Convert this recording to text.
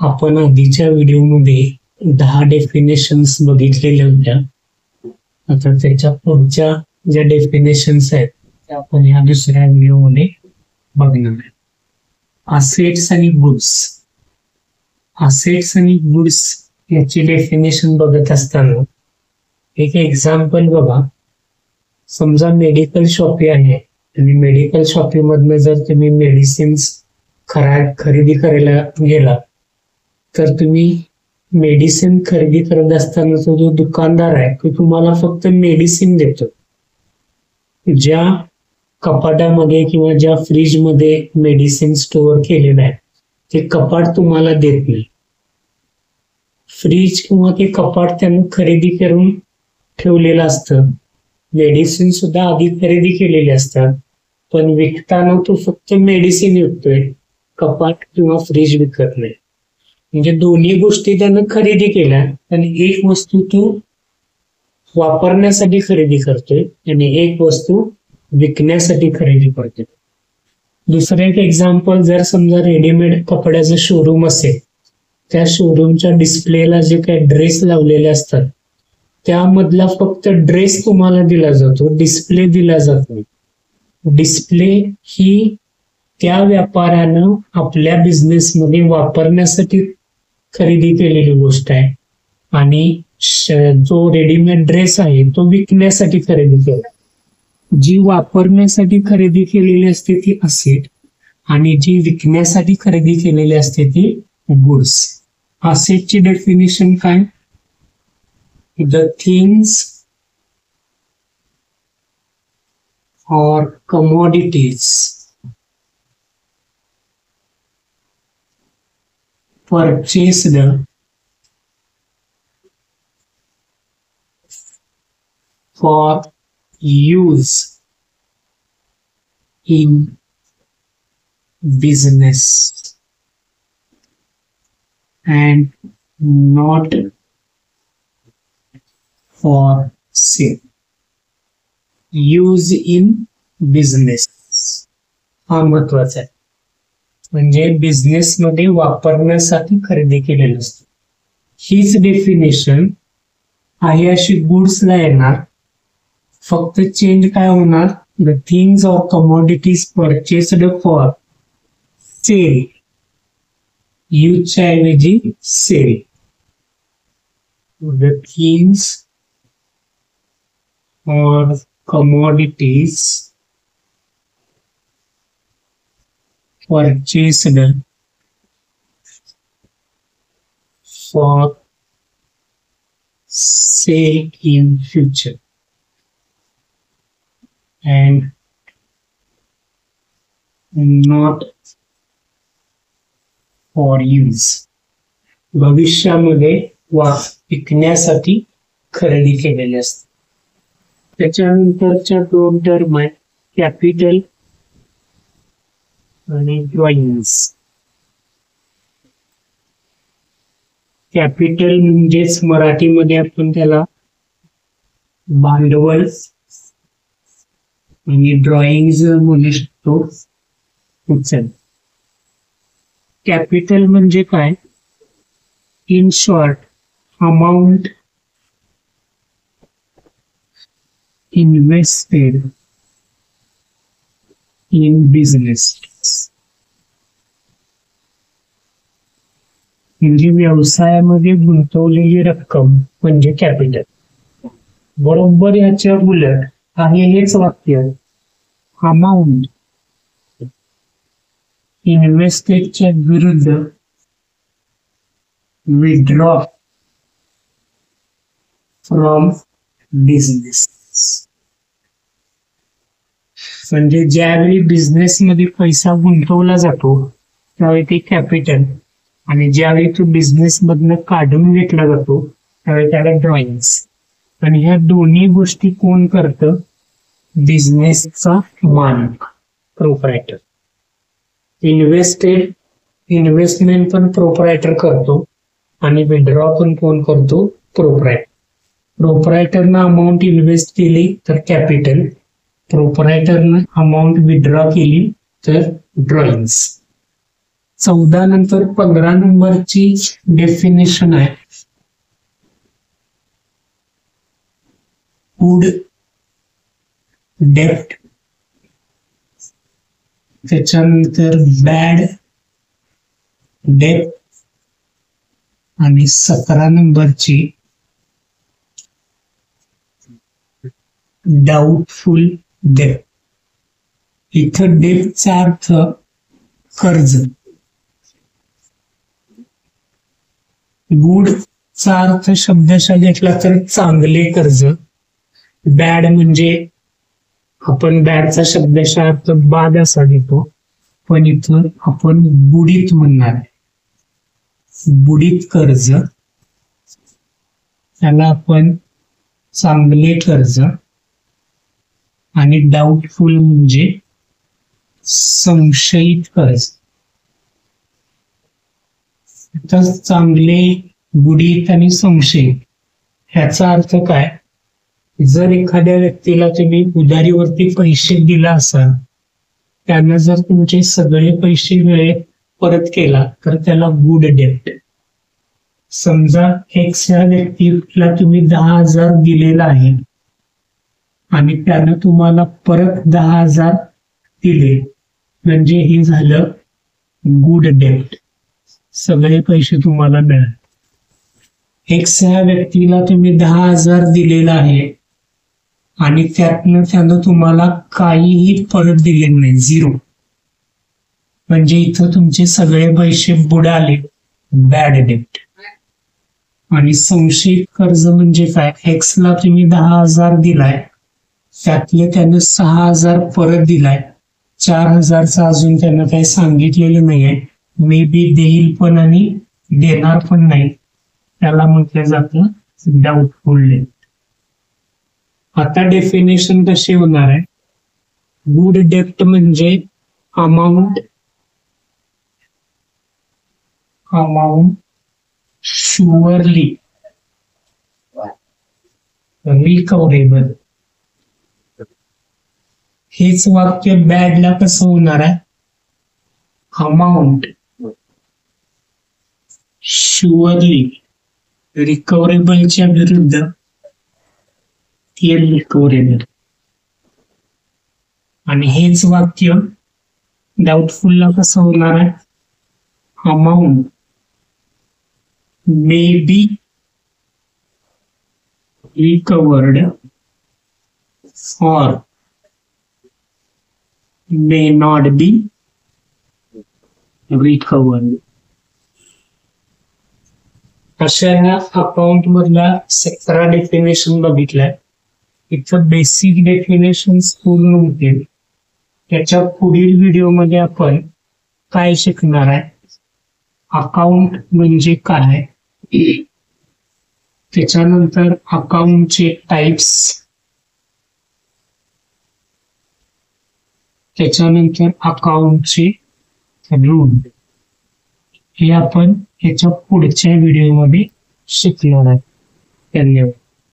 आपण आधीच्या व्हिडिओमध्ये 10 डेफिनेशन्स बघितलेल्या होत्या. आता त्याच्या पुढच्या ज्या डेफिनेशन्स आहेत त्या आपण ह्या दुसऱ्या व्हिडिओमध्ये बघणार आहे. असेट्स आणि गुड्स. असेट्स आणि गुड्स याची डेफिनेशन बघत असताना एक एक्झाम्पल बघा. समजा मेडिकल शॉपी आहे आणि मेडिकल शॉपी मधनं जर तुम्ही मेडिसिन्स खरेदी करायला गेला तर तुम्ही मेडिसिन खरेदी करत असताना तो जो दुकानदार आहे तो तुम्हाला फक्त मेडिसिन देतो. ज्या कपाटामध्ये किंवा ज्या फ्रीज मध्ये मेडिसिन स्टोअर केलेलं आहे ते कपाट तुम्हाला देत नाही. फ्रीज किंवा ते कपाट त्यानं खरेदी करून ठेवलेलं असतं. मेडिसिन सुद्धा आधी खरेदी केलेली असतात, पण विकताना तो फक्त मेडिसिन विकतोय, कपाट किंवा फ्रीज विकत नाही. म्हणजे दोन्ही गोष्टी त्यानं खरेदी केल्या, पण एक वस्तू तो वापरण्यासाठी खरेदी करतोय आणि एक वस्तू विकण्यासाठी खरेदी करतोय. दुसरं एक एक्झाम्पल, जर समजा रेडीमेड कपड्याचं शोरूम असेल, त्या शोरूमच्या डिस्प्लेला जे काही ड्रेस लावलेले असतात त्यामधला फक्त ड्रेस तुम्हाला दिला जातो, डिस्प्ले दिला जात नाही. डिस्प्ले ही त्या व्यापाऱ्यानं आपल्या बिझनेसमध्ये वापरण्यासाठी खरेदी केलेली गोष्ट आहे आणि जो रेडीमेड ड्रेस आहे तो विकण्यासाठी खरेदी केला. जी वापरण्यासाठी खरेदी केलेली असते ती असेट आणि जी विकण्यासाठी खरेदी केलेली असते ती गुड्स. असेटची डेफिनेशन काय? The things or commodities purchased for use in business and not for sale. Use in business हा महत्वाचा आहे. म्हणजे बिझनेस मध्ये वापरण्यासाठी खरेदी केलेलं असतं. हीच डेफिनेशन आहे अशी गुड्सला येणार. फक्त चेंज काय होणार? The things or commodities purchased for sale. यूजच्या ऐवजी sale. The things or commodities purchased for sale in future and not for use. भविष्यामध्ये विकण्यासाठी खरेदी केलेले असते. त्याच्यानंतरच्या दोन टर्म आहेत कॅपिटल आणि ड्रॉइंग्स. कॅपिटल म्हणजेच मराठीमध्ये आपण त्याला भांडवल आणि ड्रॉइंग्स म्हणू शकतो. कॅपिटल म्हणजे काय? In short, amount invested in business. म्हणजे व्यवसायामध्ये गुंतवलेली रक्कम म्हणजे कॅपिटल. बरोबर याच्या उलट आहे हेच वाक्य. अमाऊंट इन्व्हेस्टेडच्या विरुद्ध विथड्रॉ फ्रॉम बिझनेस. म्हणजे ज्यावेळी बिझनेस मध्ये पैसा गुंतवला जातो त्यावेळी ते कॅपिटल आणि ज्यावेळी तो बिझनेस मधनं काढून घेतला जातो त्यावेळी त्याला ड्रॉइंग्स. आणि ह्या दोन्ही गोष्टी कोण करतं? बिझनेसचा मालक, प्रोप्रायटर. इन्व्हेस्टमेंट पण प्रोप्रायटर करतो आणि विड्रॉ पण कोण करतो? प्रोप्रायटर. प्रोप्रायटरनं अमाऊंट इन्व्हेस्ट केली तर कॅपिटल, प्रोप्रायटरनं अमाऊंट विड्रॉ केली तर ड्रॉइंग्स. 14 नंतर 15 नंबरची डेफिनेशन आहे गुड डेप्ट, त्याच्यानंतर बॅड डेप्ट आणि 17 नंबरची डाऊटफुल डेप्ट. इथं डेप्टचा अर्थ कर्ज, गुड चा अर्थ शब्दशः घेतला तर चांगले कर्ज, बॅड म्हणजे आपण बॅडचा शब्दशः अर्थ बाद असा घेतो, पण इथं आपण बुडीत म्हणणार आहे. बुडीत कर्ज त्याला आपण चांगले कर्ज, आणि डाऊटफुल म्हणजे संशयित कर्ज. तर चांगले, बुडीत आणि संशयित ह्याचा अर्थ काय? जर एखाद्या व्यक्तीला तुम्ही उधारीवरती पैसे दिला असाल, त्यानं जर तुमचे सगळे पैसे वेळेत परत केला तर त्याला गुड डेप्ट. समजा एक्स या व्यक्तीला तुम्ही 10,000 दिलेला आहे आणि त्यानं तुम्हाला परत 10,000 दिले, म्हणजे हे झालं गुड डेप्ट, सगळे पैसे तुम्हाला मिळाले. एक्स या व्यक्तीला तुम्ही 10,000 दिलेला आहे आणि त्यानं तुम्हाला काहीही परत दिले नाही, 0, म्हणजे इथं तुमचे सगळे पैसे बुडाले, बॅड डेप्ट. आणि संशयित कर्ज म्हणजे काय? एक्स ला तुम्ही 10,000 दिलाय, त्यातले त्यानं 6,000 परत दिलाय, 4,000चा अजून त्यानं काही सांगितलेलं नाहीये, मे बी देईल पण आणि देणार पण नाही, त्याला म्हटलं जातं डाऊटफुल डेप्ट. आता डेफिनेशन कशी होणार आहे? गुड डेप्ट म्हणजे अमाऊंट शुअरली रिकव्हरेबल. हेच वाक्य बॅडला कसं होणार आहे? अमाऊंट शुअरली रिकव्हरेबलच्या विरुद्ध इररिकव्हरेबल. आणि हेच वाक्य डाऊटफुलला कसं होणार आहे? Amount may be recovered or may not be recovered. अशा ह्या अकाउंट मधल्या 17 डेफिनेशन बघितल्या. इथं बेसिक डेफिनेशन पूर्ण होतील. त्याच्या पुढील व्हिडिओमध्ये आपण काय शिकणार आहे? अकाउंट म्हणजे काय, त्याच्यानंतर अकाउंटचे टाइप्स, त्याच्यानंतर अकाउंटचे रूल, हे आपण याच्या पुढच्या व्हिडिओमध्ये शिकणार आहे. धन्यवाद.